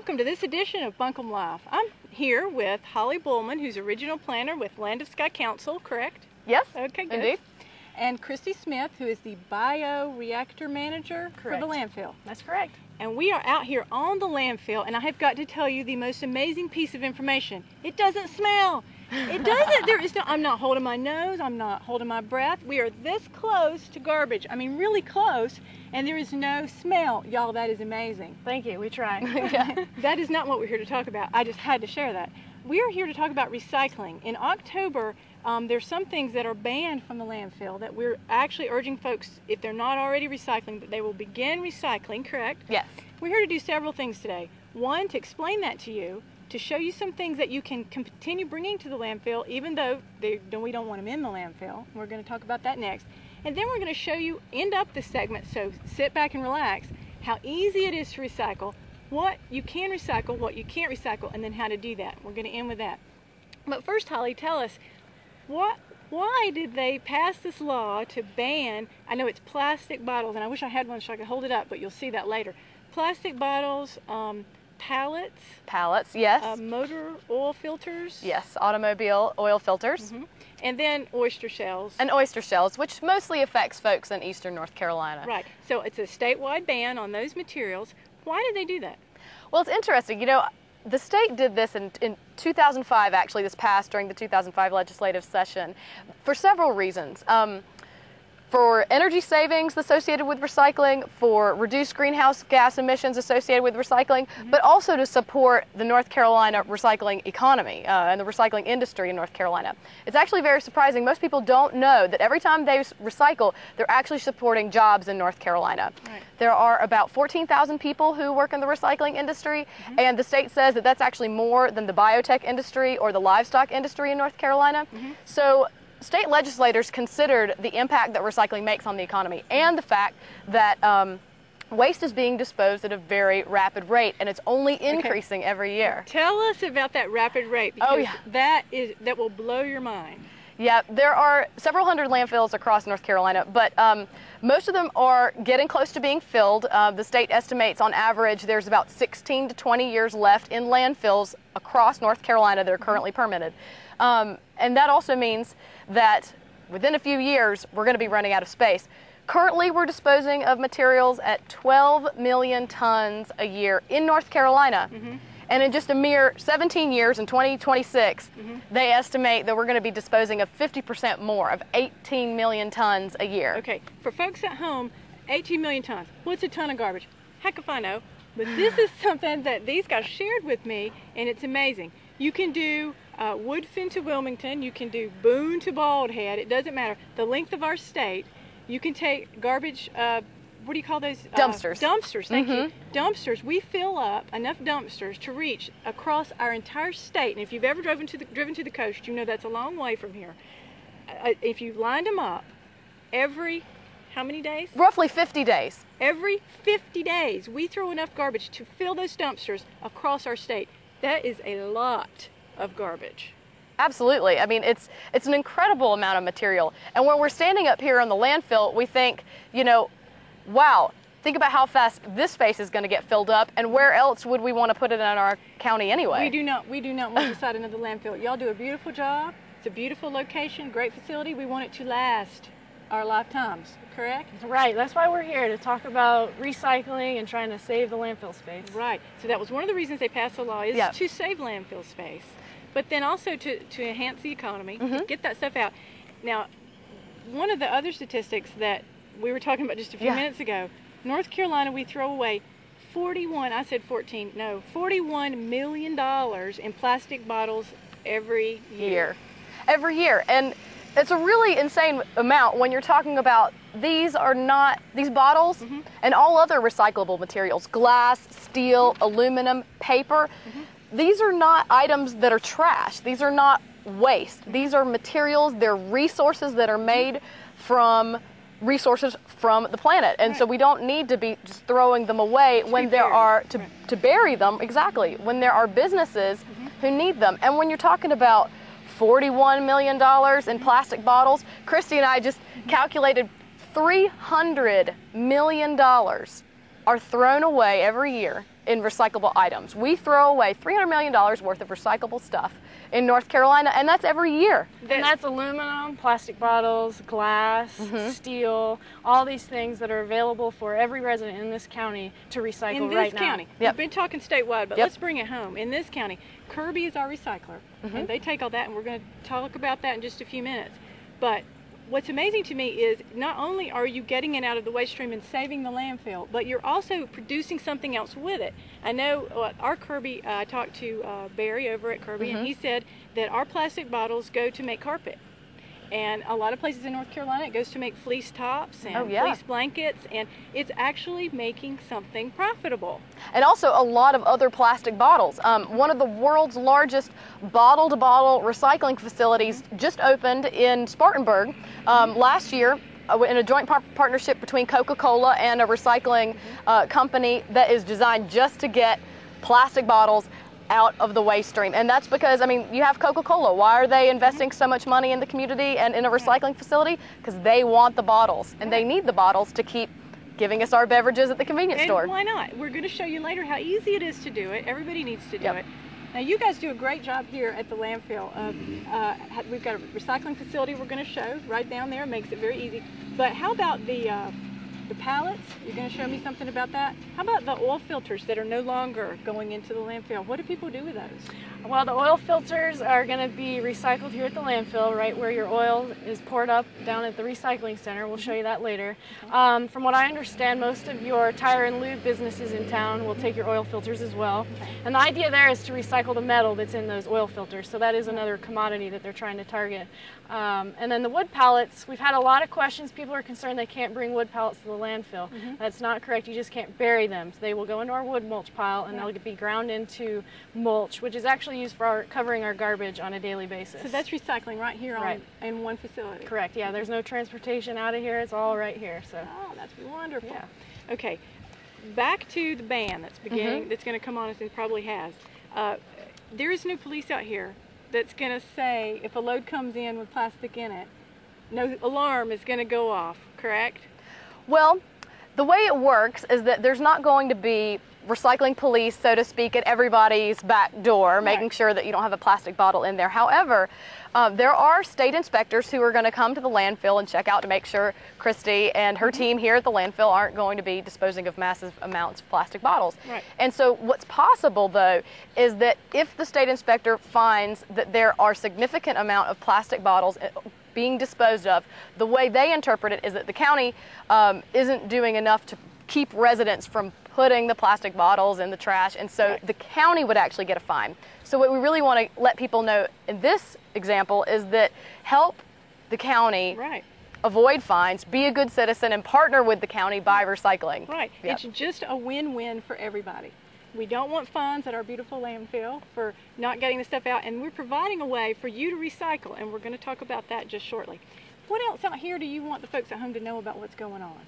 welcome to this edition of Buncombe Live. I'm here with Holly Bullman, who's original planner with Land of Sky Council, correct? Yes, okay, good. Indeed. And Christy Smith, who is the bioreactor manager for the landfill. That's correct. And we are out here on the landfill, and I have got to tell you the most amazing piece of information. It doesn't smell. It doesn't. There is no, I'm not holding my nose. I'm not holding my breath. We are this close to garbage. I mean, really close, and there is no smell. Y'all, that is amazing. Thank you. We try. Yeah. That is not what we're here to talk about. I just had to share that. We are here to talk about recycling. In October, there's some things that are banned from the landfill that we're actually urging folks, if they're not already recycling, that they will begin recycling, correct? Yes. We're here to do several things today. One, to explain that to you, to show you some things that you can continue bringing to the landfill, even though we don't want them in the landfill. We're going to talk about that next. And then we're going to show you, end up this segment, so sit back and relax, how easy it is to recycle, what you can recycle, what you can't recycle, and then how to do that. We're going to end with that. But first, Holly, tell us, why did they pass this law to ban, I know it's plastic bottles, and I wish I had one so I could hold it up, but you'll see that later. Plastic bottles, pallets. Pallets, yes. Motor oil filters. Yes, automobile oil filters. Mm-hmm. And then oyster shells. And oyster shells, which mostly affects folks in eastern North Carolina. Right. So it's a statewide ban on those materials. Why did they do that? Well, it's interesting. You know, the state did this in 2005, actually, this passed during the 2005 legislative session, for several reasons. For energy savings associated with recycling, for reduced greenhouse gas emissions associated with recycling, but also to support the North Carolina recycling economy and the recycling industry in North Carolina. It's actually very surprising. Most people don't know that every time they recycle, they're actually supporting jobs in North Carolina. Right. There are about 14,000 people who work in the recycling industry, and the state says that that's actually more than the biotech industry or the livestock industry in North Carolina. So state legislators considered the impact that recycling makes on the economy and the fact that waste is being disposed at a very rapid rate, and it's only increasing every year. Tell us about that rapid rate, because that will blow your mind. Yeah, there are several hundred landfills across North Carolina, but most of them are getting close to being filled. The state estimates on average there's about 16 to 20 years left in landfills across North Carolina that are currently permitted. And that also means that within a few years, we're going to be running out of space. Currently, we're disposing of materials at 12 million tons a year in North Carolina. And in just a mere 17 years, in 2026, they estimate that we're going to be disposing of 50% more, of 18 million tons a year. Okay, for folks at home, 18 million tons. What's a ton of garbage? Heck if I know. But this is something that these guys shared with me, and it's amazing. You can do Woodfin to Wilmington, you can do Boone to Bald Head, it doesn't matter. The length of our state, you can take garbage, what do you call those? Dumpsters. Dumpsters, thank you. Dumpsters, we fill up enough dumpsters to reach across our entire state. And if you've ever driven to the coast, you know that's a long way from here. If you lined them up every, how many days? Roughly 50 days. Every 50 days, we throw enough garbage to fill those dumpsters across our state. That is a lot of garbage. Absolutely. I mean, it's an incredible amount of material. And when we're standing up here on the landfill, we think, you know, wow, think about how fast this space is going to get filled up, and where else would we want to put it in our county anyway? We do not want to decide another landfill. Y'all do a beautiful job. It's a beautiful location, great facility. We want it to last our lifetimes, correct? Right, that's why we're here, to talk about recycling and trying to save the landfill space. Right, so that was one of the reasons they passed the law, is to save landfill space, but then also to enhance the economy, to get that stuff out. Now, one of the other statistics that we were talking about just a few minutes ago, North Carolina, we throw away $41 million in plastic bottles every year. Every year. And it's a really insane amount when you're talking about these bottles and all other recyclable materials, glass, steel, aluminum, paper. These are not items that are trash. These are not waste. These are materials, they're resources that are made from resources from the planet. And so we don't need to be just throwing them away when there are, to bury them, exactly, when there are businesses who need them. And when you're talking about $41 million in plastic bottles, Christy and I just calculated $300 million are thrown away every year in recyclable items. We throw away $300 million worth of recyclable stuff in North Carolina, and that's every year. And that's aluminum, plastic bottles, glass, steel, all these things that are available for every resident in this county to recycle in this right county. now. We've been talking statewide, but Yep. let's bring it home. In this county, Kirby is our recycler, and they take all that, and we're going to talk about that in just a few minutes. But what's amazing to me is not only are you getting it out of the waste stream and saving the landfill, but you're also producing something else with it. I know our Kirby, I talked to Barry over at Kirby, and he said that our plastic bottles go to make carpet. And a lot of places in North Carolina, it goes to make fleece tops and fleece blankets, and it's actually making something profitable. And also a lot of other plastic bottles. One of the world's largest bottle-to-bottle recycling facilities just opened in Spartanburg last year in a joint partnership between Coca-Cola and a recycling company that is designed just to get plastic bottles out of the waste stream. And that's because, I mean, you have Coca-Cola. Why are they investing so much money in the community and in a recycling facility? Because they want the bottles, and they need the bottles to keep giving us our beverages at the convenience store. And why not? We're going to show you later how easy it is to do it. Everybody needs to do it. Now, you guys do a great job here at the landfill. We've got a recycling facility we're going to show right down there. It makes it very easy. But how about the pallets? You're going to show me something about that? How about the oil filters that are no longer going into the landfill? What do people do with those? Well, the oil filters are going to be recycled here at the landfill, right where your oil is poured up down at the recycling center. We'll show you that later. From what I understand, most of your tire and lube businesses in town will take your oil filters as well. And the idea there is to recycle the metal that's in those oil filters. So that is another commodity that they're trying to target. And then the wood pallets, we've had a lot of questions. People are concerned they can't bring wood pallets to the landfill. That's not correct. You just can't bury them. So they will go into our wood mulch pile, and they'll be ground into mulch, which is actually used for covering our garbage on a daily basis. So that's recycling right here in one facility. Correct. Yeah, there's no transportation out of here. It's all right here. So. Oh, that's wonderful. Yeah. Okay, back to the ban that's beginning. That's going to come on us and probably has. There is no police out here that's going to say if a load comes in with plastic in it, no alarm is going to go off. Correct? Well, the way it works is that there's not going to be recycling police, so to speak, at everybody's back door, making sure that you don't have a plastic bottle in there. However, there are state inspectors who are going to come to the landfill and check out to make sure Christy and her team here at the landfill aren't going to be disposing of massive amounts of plastic bottles. Right. And so what's possible, though, is that if the state inspector finds that there are significant amount of plastic bottles being disposed of, the way they interpret it is that the county isn't doing enough to keep residents from putting the plastic bottles in the trash, and so the county would actually get a fine. So what we really want to let people know in this example is that help the county avoid fines, be a good citizen, and partner with the county by recycling. Right. It's just a win-win for everybody. We don't want fines at our beautiful landfill for not getting the stuff out, and we're providing a way for you to recycle, and we're going to talk about that just shortly. What else out here do you want the folks at home to know about what's going on?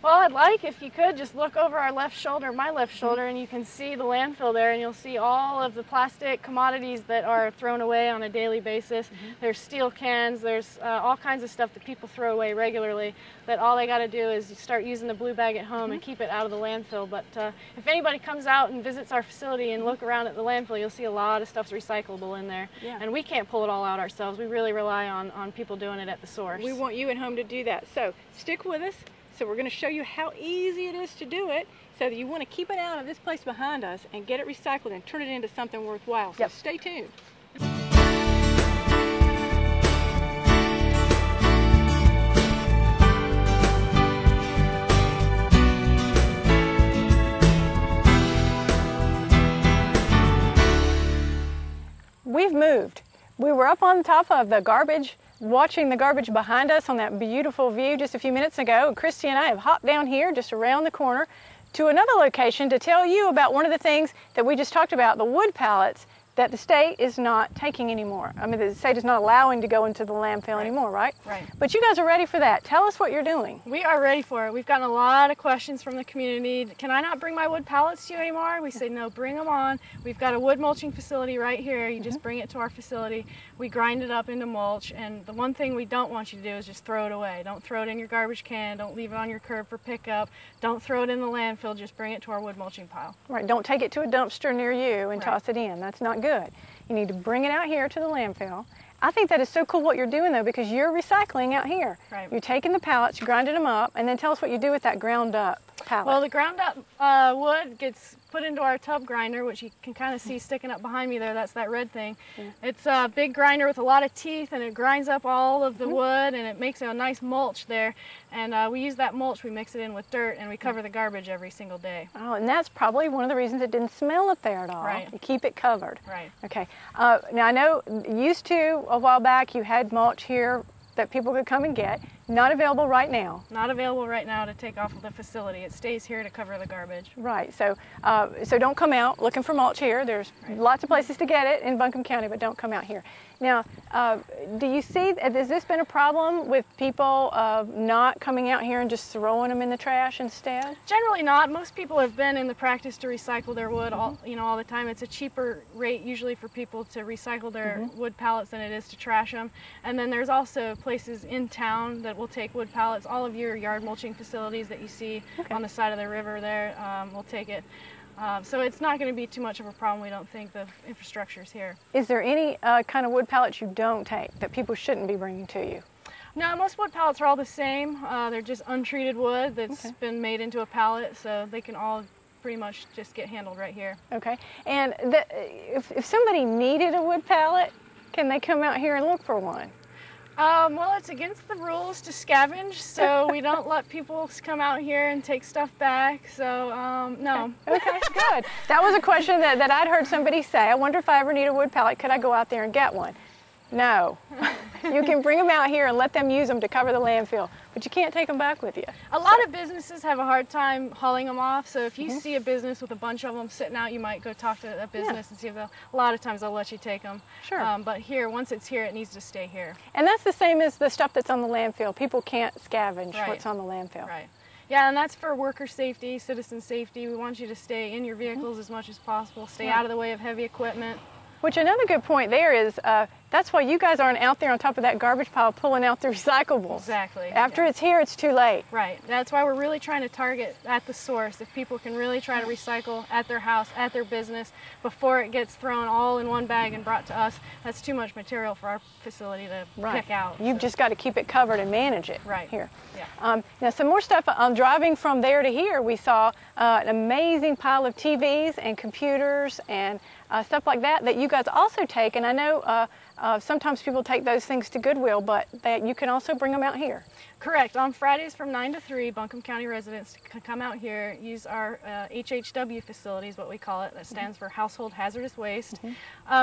Well, I'd like, if you could, just look over our left shoulder, my left shoulder, and you can see the landfill there, and you'll see all of the plastic commodities that are thrown away on a daily basis. There's steel cans, there's all kinds of stuff that people throw away regularly, that all they got to do is start using the blue bag at home and keep it out of the landfill. But if anybody comes out and visits our facility and look around at the landfill, you'll see a lot of stuff's recyclable in there. And we can't pull it all out ourselves. We really rely on people doing it at the source. We want you at home to do that. So stick with us. So we're going to show you how easy it is to do it, so that you want to keep it out of this place behind us and get it recycled and turn it into something worthwhile. So stay tuned. We've moved. We were up on top of the garbage, watching the garbage behind us on that beautiful view just a few minutes ago. Christy and I have hopped down here just around the corner to another location to tell you about one of the things that we just talked about, the wood pallets that the state is not taking anymore. I mean, the state is not allowing to go into the landfill anymore, right? Right. But you guys are ready for that. Tell us what you're doing. We are ready for it. We've gotten a lot of questions from the community. Can I not bring my wood pallets to you anymore? We say, no, bring them on. We've got a wood mulching facility right here. You just bring it to our facility. We grind it up into mulch, and the one thing we don't want you to do is just throw it away. Don't throw it in your garbage can. Don't leave it on your curb for pickup. Don't throw it in the landfill. Just bring it to our wood mulching pile. Right, don't take it to a dumpster near you and Right. toss it in. That's not good. You need to bring it out here to the landfill. I think that is so cool what you're doing though, because you're recycling out here. Right. You're taking the pallets, you're grinding them up, and then tell us what you do with that ground up pallet. Well, the ground up wood gets put into our tub grinder, which you can kind of see sticking up behind me there. That's that red thing. It's a big grinder with a lot of teeth, and it grinds up all of the wood, and it makes a nice mulch there. And we use that mulch, we mix it in with dirt, and we cover the garbage every single day. Oh, and that's probably one of the reasons it didn't smell up there at all. Right. You keep it covered. Right. Okay. Now I know used to a while back you had mulch here that people could come and get. Not available right now. Not available right now to take off of the facility. It stays here to cover the garbage. Right. So so don't come out looking for mulch here. There's lots of places to get it in Buncombe County, but don't come out here. Now, do you see, has this been a problem with people not coming out here and just throwing them in the trash instead? Generally not. Most people have been in the practice to recycle their wood all the time. It's a cheaper rate usually for people to recycle their wood pallets than it is to trash them. And then there's also places in town that will take wood pallets. All of your yard mulching facilities that you see on the side of the river there will take it. So it's not going to be too much of a problem, we don't think. The infrastructure's here. Is there any kind of wood pallets you don't take that people shouldn't be bringing to you? No, most wood pallets are all the same. They're just untreated wood that's been made into a pallet, so they can all pretty much just get handled right here. Okay. And if somebody needed a wood pallet, can they come out here and look for one? Well, it's against the rules to scavenge, so we don't let people come out here and take stuff back, so no. Okay, good. That was a question that I'd heard somebody say. I wonder if I ever need a wood pallet, could I go out there and get one? No. You can bring them out here and let them use them to cover the landfill, but you can't take them back with you. A lot of businesses have a hard time hauling them off, so if you see a business with a bunch of them sitting out, you might go talk to a business and see if they'll, a lot of times they'll let you take them. Sure. But here, once it's here, it needs to stay here. And that's the same as the stuff that's on the landfill. People can't scavenge Right. what's on the landfill. Right. Yeah, and that's for worker safety, citizen safety. We want you to stay in your vehicles as much as possible, stay out of the way of heavy equipment. Which another good point there is, that's why you guys aren't out there on top of that garbage pile pulling out the recyclables. Exactly. After it's here, it's too late. Right. That's why we're really trying to target at the source. If people can really try to recycle at their house, at their business, before it gets thrown all in one bag and brought to us, that's too much material for our facility to pick out. You've just got to keep it covered and manage it here. Yeah. Now, some more stuff. Driving from there to here, we saw an amazing pile of TVs and computers and stuff like that you guys also take. And I know sometimes people take those things to Goodwill, but that you can also bring them out here. Correct. On Fridays from 9 to 3, Buncombe County residents can come out here, use our HHW facilities, what we call it. That stands for Household Hazardous Waste.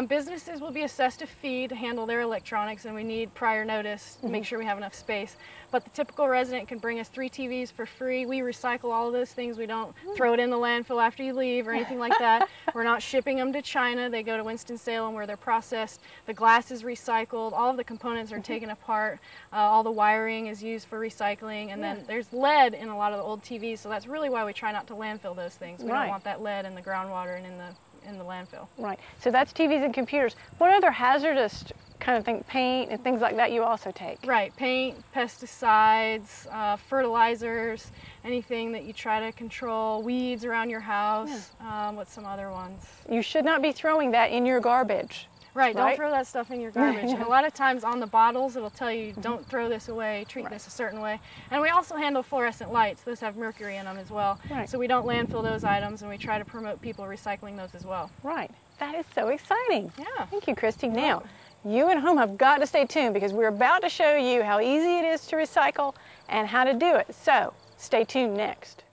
Businesses will be assessed a fee to handle their electronics, and we need prior notice to make sure we have enough space. But the typical resident can bring us 3 TVs for free. We recycle all of those things. We don't throw it in the landfill after you leave or anything like that. We're not shipping them to China. They go to Winston-Salem where they're processed. The glass is recycled. All of the components are taken apart. All the wiring is used for recycling. And then there's lead in a lot of the old TVs, so that's really why we try not to landfill those things. We don't want that lead in the groundwater and in the landfill. Right. So that's TVs and computers. What other hazardous kind of thing, paint and things like that, you also take? Right. Paint, pesticides, fertilizers, anything that you try to control, weeds around your house. What's some other ones? You should not be throwing that in your garbage. Right, don't throw that stuff in your garbage. And a lot of times on the bottles it'll tell you don't throw this away, treat this a certain way. And we also handle fluorescent lights. Those have mercury in them as well. So we don't landfill those items, and we try to promote people recycling those as well. Right. That is so exciting. Yeah. Thank you, Christy. Now, you at home have got to stay tuned because we're about to show you how easy it is to recycle and how to do it. So stay tuned next.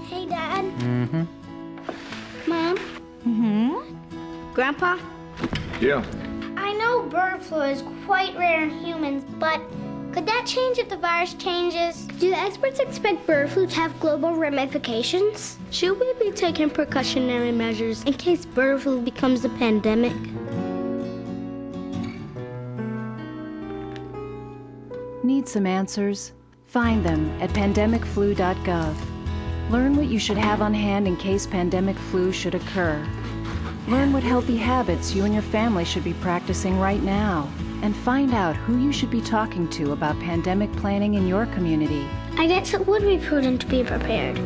Hey, Dad. Mm-hmm. Mom. Mm-hmm. Grandpa. Yeah. I know bird flu is quite rare in humans, but Could that change if the virus changes? Do the experts expect bird flu to have global ramifications? Should we be taking precautionary measures in case bird flu becomes a pandemic? Need some answers? Find them at pandemicflu.gov. Learn what you should have on hand in case pandemic flu should occur. Learn what healthy habits you and your family should be practicing right now. And find out who you should be talking to about pandemic planning in your community. I guess it would be prudent to be prepared.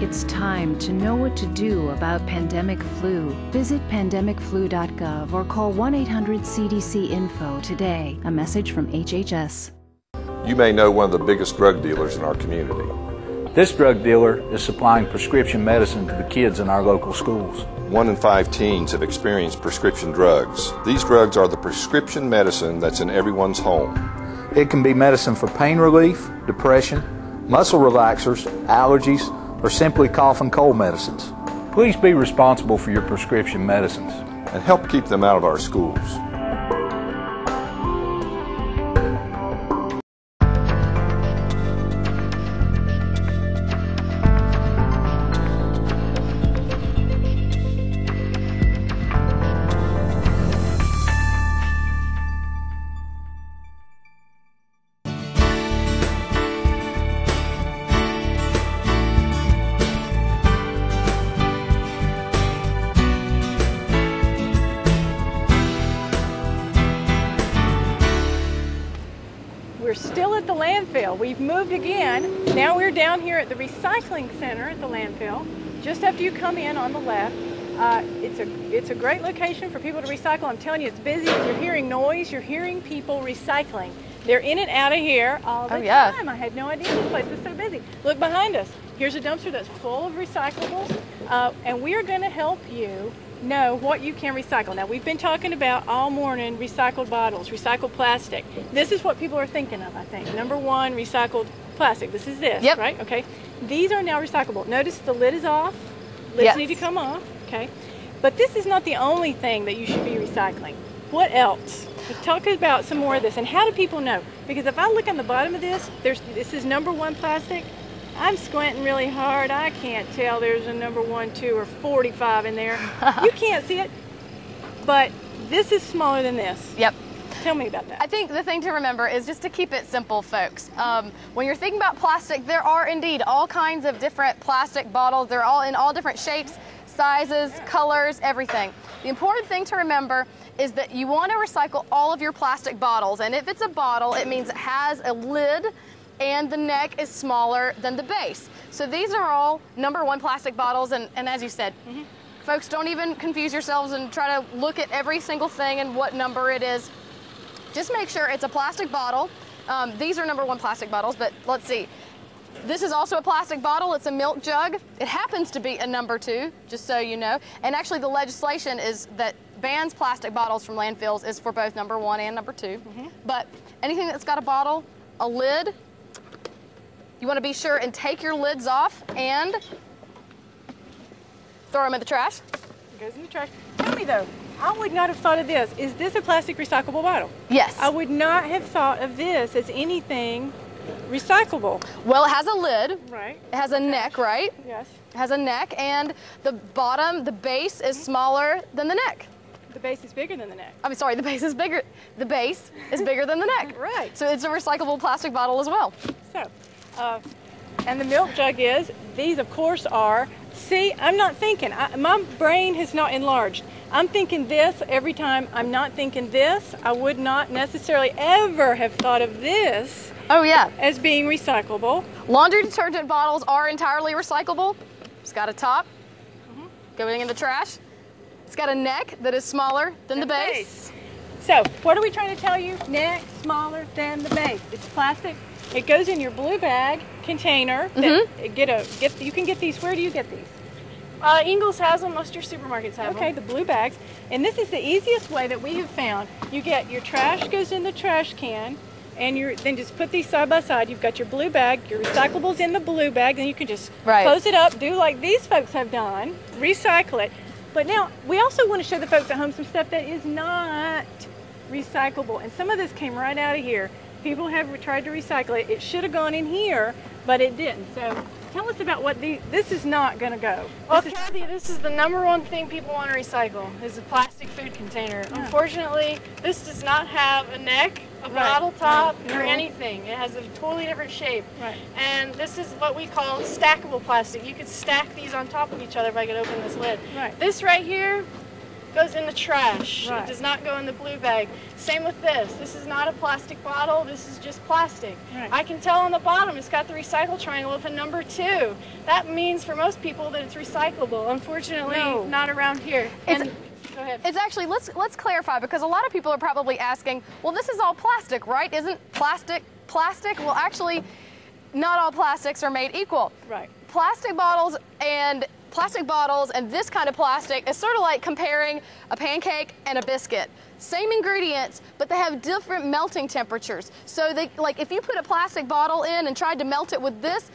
It's time to know what to do about pandemic flu. Visit pandemicflu.gov or call 1-800-CDC-INFO today. A message from HHS. You may know one of the biggest drug dealers in our community. This drug dealer is supplying prescription medicine to the kids in our local schools. 1 in 5 teens have experienced prescription drugs. These drugs are the prescription medicine that's in everyone's home. It can be medicine for pain relief, depression, muscle relaxers, allergies, or simply cough and cold medicines. Please be responsible for your prescription medicines. And help keep them out of our schools. We're still at the landfill. We've moved again. Now we're down here at the recycling center at the landfill. Just after you come in on the left, it's a great location for people to recycle. I'm telling you, it's busy. You're hearing noise. You're hearing people recycling. They're in and out of here all the time. I had no idea this place was so busy. Look behind us. Here's a dumpster that's full of recyclables, and we are going to help you know what you can recycle. Now, we've been talking about all morning recycled bottles, recycled plastic. This is what people are thinking of, I think. Number one, recycled plastic. This is this, right? Okay. These are now recyclable. Notice the lid is off. Lids need to come off, okay? But this is not the only thing that you should be recycling. What else? Talk about some more of this. And how do people know? Because if I look on the bottom of this, this is number one plastic. I'm squinting really hard. I can't tell there's a number 1, 2, or 45 in there. You can't see it, but this is smaller than this. Yep. Tell me about that. I think the thing to remember is just to keep it simple, folks. When you're thinking about plastic, there are indeed all kinds of different plastic bottles. They're all in all different shapes, sizes, colors, everything. The important thing to remember is that you want to recycle all of your plastic bottles. And if it's a bottle, it means it has a lid and the neck is smaller than the base. So these are all number one plastic bottles, and as you said, folks, don't even confuse yourselves and try to look at every single thing and what number it is. Just make sure it's a plastic bottle. These are number one plastic bottles, but let's see. This is also a plastic bottle. It's a milk jug. It happens to be a number 2, just so you know. And actually the legislation is that bans plastic bottles from landfills is for both number 1 and number 2. But anything that's got a bottle, a lid, you want to be sure and take your lids off and throw them in the trash. It goes in the trash. Tell me though, I would not have thought of this. Is this a plastic recyclable bottle? Yes. I would not have thought of this as anything recyclable. Well, it has a lid. Right. It has a neck, right? Yes. It has a neck, and the bottom, the base is smaller than the neck. The base is bigger than the neck. I'm sorry, the base is bigger. The base is bigger than the neck. Right. So it's a recyclable plastic bottle as well. So, and the milk jug is, these of course are, see, I'm not thinking, my brain has not enlarged. I'm thinking this every time. I'm not thinking this. I would not necessarily ever have thought of this as being recyclable. Laundry detergent bottles are entirely recyclable. It's got a top going in the trash. It's got a neck that is smaller than the base. So, what are we trying to tell you? Neck smaller than the base. It's plastic. It goes in your blue bag container. You can get these. Where do you get these? Ingles has them. Most of your supermarkets have them. Okay, the blue bags. And this is the easiest way that we have found. You get your trash goes in the trash can, and then just put these side by side. You've got your blue bag, your recyclables in the blue bag, and you can just close it up, do like these folks have done, recycle it. But now, we also want to show the folks at home some stuff that is not recyclable. And some of this came right out of here. People have tried to recycle it. It should have gone in here, but it didn't. So tell us about what this is not going to go. Well, Kathy, this is the #1 thing people want to recycle, is a plastic food container. Yeah. Unfortunately, this does not have a neck, a bottle top, or anything. It has a totally different shape. Right. And this is what we call stackable plastic. You could stack these on top of each other if I could open this lid. Right. This right here goes in the trash. Right. It does not go in the blue bag. Same with this. This is not a plastic bottle. This is just plastic. Right. I can tell on the bottom it's got the recycle triangle with a #2. That means for most people that it's recyclable. Unfortunately, not around here. Go ahead. It's actually, let's clarify, because a lot of people are probably asking, well, this is all plastic, right? Isn't plastic plastic? Well, actually, not all plastics are made equal. Right. Plastic bottles and this kind of plastic is sort of like comparing a pancake and a biscuit. Same ingredients, but they have different melting temperatures. So like if you put a plastic bottle in and tried to melt it with this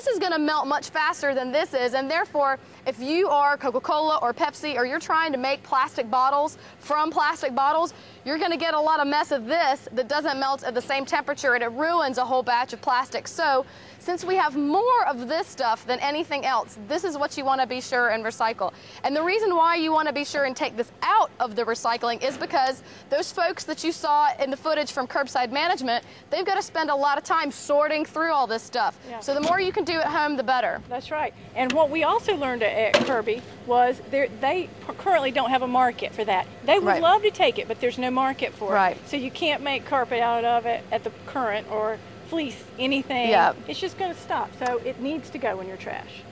is going to melt much faster than this is, and therefore if you are Coca-Cola or Pepsi or you're trying to make plastic bottles from plastic bottles, you're going to get a lot of mess of this that doesn't melt at the same temperature, and it ruins a whole batch of plastic. So since we have more of this stuff than anything else, this is what you want to be sure and recycle. And the reason why you want to be sure and take this out of the recycling is because those folks that you saw in the footage from curbside management, they've got to spend a lot of time sorting through all this stuff. Yeah. So the more you can do at home, the better. That's right. And what we also learned at Kirby was they currently don't have a market for that. They would love to take it, but there's no market for it. So you can't make carpet out of it at the current or fleece anything. Yeah. It's just going to stop. So it needs to go in your trash.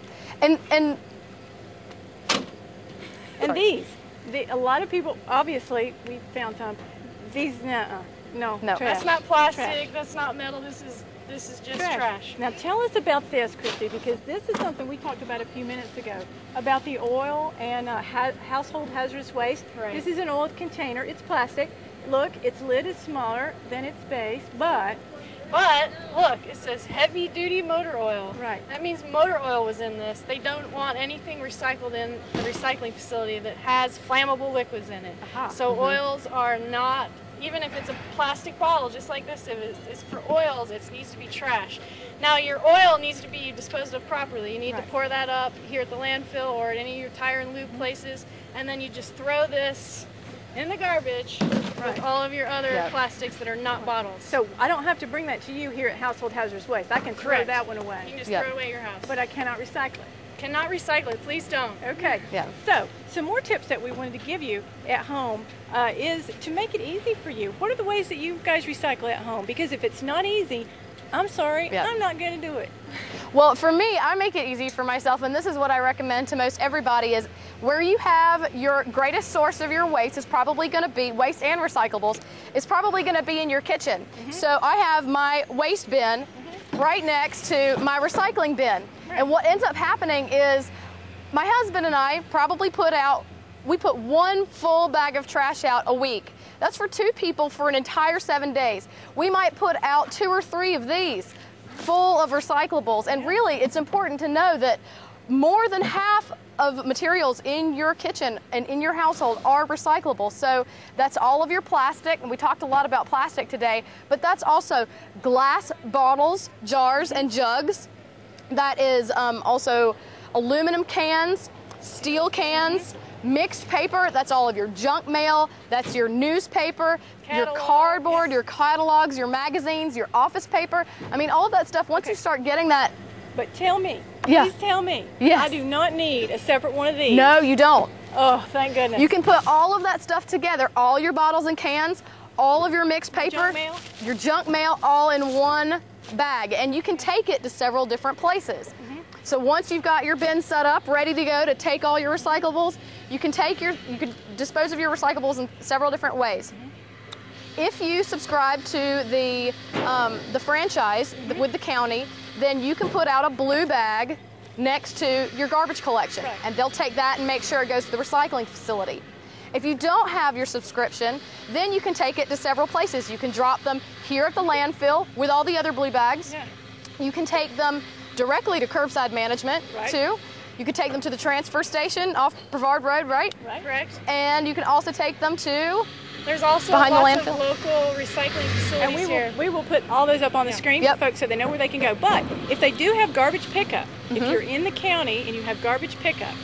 And a lot of people, obviously, we found some. These, no. Trash. That's not plastic. Trash. That's not metal. This is just trash. Now tell us about this, Christy, because this is something we talked about a few minutes ago about the oil and household hazardous waste. Right. This is an oiled container. It's plastic. Look, its lid is smaller than its base, but look, it says heavy duty motor oil. Right. That means motor oil was in this. They don't want anything recycled in the recycling facility that has flammable liquids in it. So oils are not, even if it's a plastic bottle, just like this, if it's for oils, it needs to be trash. Now your oil needs to be disposed of properly. You need to pour that up here at the landfill or at any of your tire and lube places, and then you just throw this in the garbage with all of your other plastics that are not bottles. So I don't have to bring that to you here at Household Hazardous Waste. I can throw that one away. You can just throw it away at your house. But I cannot recycle it. Cannot recycle it. Please don't. Okay. Yeah. So some more tips that we wanted to give you at home is to make it easy for you. What are the ways that you guys recycle at home? Because if it's not easy, I'm sorry, I'm not going to do it. Well, for me, I make it easy for myself, and this is what I recommend to most everybody is where you have your greatest source of your waste is probably going to be, waste and recyclables, is probably going to be in your kitchen. So I have my waste bin right next to my recycling bin. And what ends up happening is my husband and I probably we put one full bag of trash out a week. That's for 2 people for an entire 7 days. We might put out 2 or 3 of these full of recyclables. And really, it's important to know that more than half of materials in your kitchen and in your household are recyclable. So that's all of your plastic, and we talked a lot about plastic today, but that's also glass bottles, jars, and jugs. That is also aluminum cans, steel cans, mixed paper, that's all of your junk mail, that's your newspaper, your cardboard, your catalogs, your magazines, your office paper. I mean, all of that stuff, once you start getting that. But tell me, please tell me, I do not need a separate one of these. No, you don't. Oh, thank goodness. You can put all of that stuff together, all your bottles and cans, all of your mixed paper, your junk mail, all in one bag, and you can take it to several different places. So once you've got your bin set up, ready to go to take all your recyclables, you can dispose of your recyclables in several different ways. If you subscribe to the franchise with the county, then you can put out a blue bag next to your garbage collection, and they'll take that and make sure it goes to the recycling facility. If you don't have your subscription, then you can take it to several places. You can drop them here at the landfill with all the other blue bags. You can take them directly to curbside management, too. You could take them to the transfer station off Brevard Road, right? Correct. And you can also take them to There's also behind lots the of landfill. local recycling facilities And here. we will put all those up on the screen Yep. for folks so they know where they can go. But if they do have garbage pickup, Mm-hmm. if you're in the county and you have garbage pickup,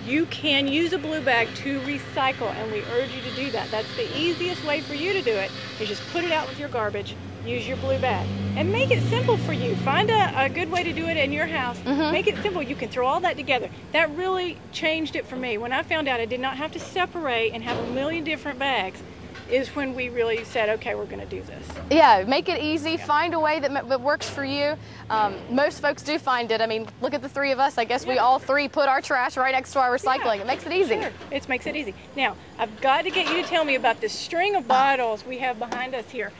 you can use a blue bag to recycle, and we urge you to do that. That's the easiest way for you to do it, is just put it out with your garbage, use your blue bag, and make it simple for you. Find a good way to do it in your house. Mm-hmm. Make it simple. You can throw all that together. That really changed it for me. When I found out I did not have to separate and have a million different bags, is when we really said, okay, we're going to do this. Yeah, make it easy. Find a way that works for you. Most folks do find it. I mean, look at the three of us. I guess we all three put our trash right next to our recycling. Yeah, It makes it easy. Sure. It makes it easy. Now, I've got to get you to tell me about this string of bottles we have behind us here.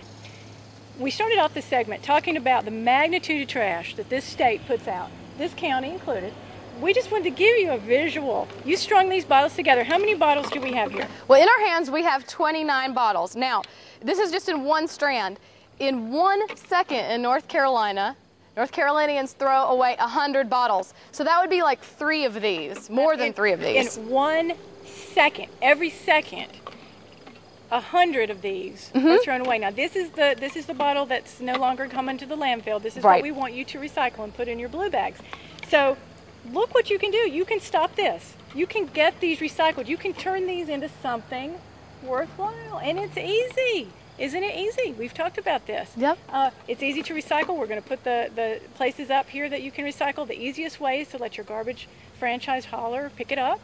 We started off this segment talking about the magnitude of trash that this state puts out, this county included. We just wanted to give you a visual. You strung these bottles together. How many bottles do we have here? Well, in our hands, we have 29 bottles. Now, this is just in one strand. In 1 second in North Carolina, North Carolinians throw away 100 bottles. So that would be like 3 of these, more than 3 of these. In 1 second, every second, 100 of these Mm-hmm. are thrown away. Now, this is the bottle that's no longer coming to the landfill. This is Right. what we want you to recycle and put in your blue bags. So, look what you can do. You can stop this. You can get these recycled. You can turn these into something worthwhile, and it's easy. Isn't it easy? We've talked about this. Yep. It's easy to recycle. We're going to put the places up here that you can recycle. The easiest way is to let your garbage franchise hauler pick it up,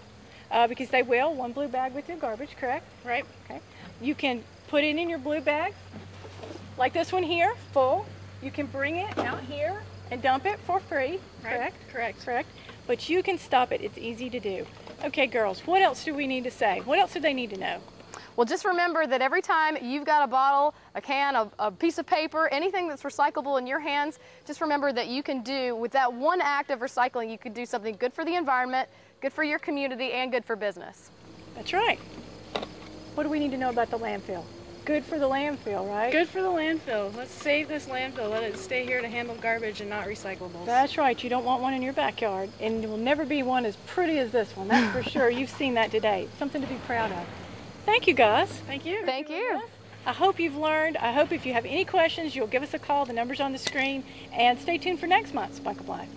because they will. 1 blue bag with your garbage, correct? Right. Okay. You can put it in your blue bag, like this one here, full. You can bring it out here and dump it for free, correct? Correct. But you can stop it. It's easy to do. Okay, girls, what else do we need to say? What else do they need to know? Well, just remember that every time you've got a bottle, a can, a piece of paper, anything that's recyclable in your hands, just remember that you can do, with that one act of recycling, you could do something good for the environment, good for your community, and good for business. That's right. What do we need to know about the landfill? Good for the landfill, right? Good for the landfill. Let's save this landfill. Let it stay here to handle garbage and not recyclables. That's right. You don't want one in your backyard, and there will never be one as pretty as this one. That's for sure. You've seen that today. Something to be proud of. Thank you, guys. Thank you. Thank you. I hope you've learned. I hope if you have any questions, you'll give us a call. The number's on the screen. And stay tuned for next month's Buncombe Live.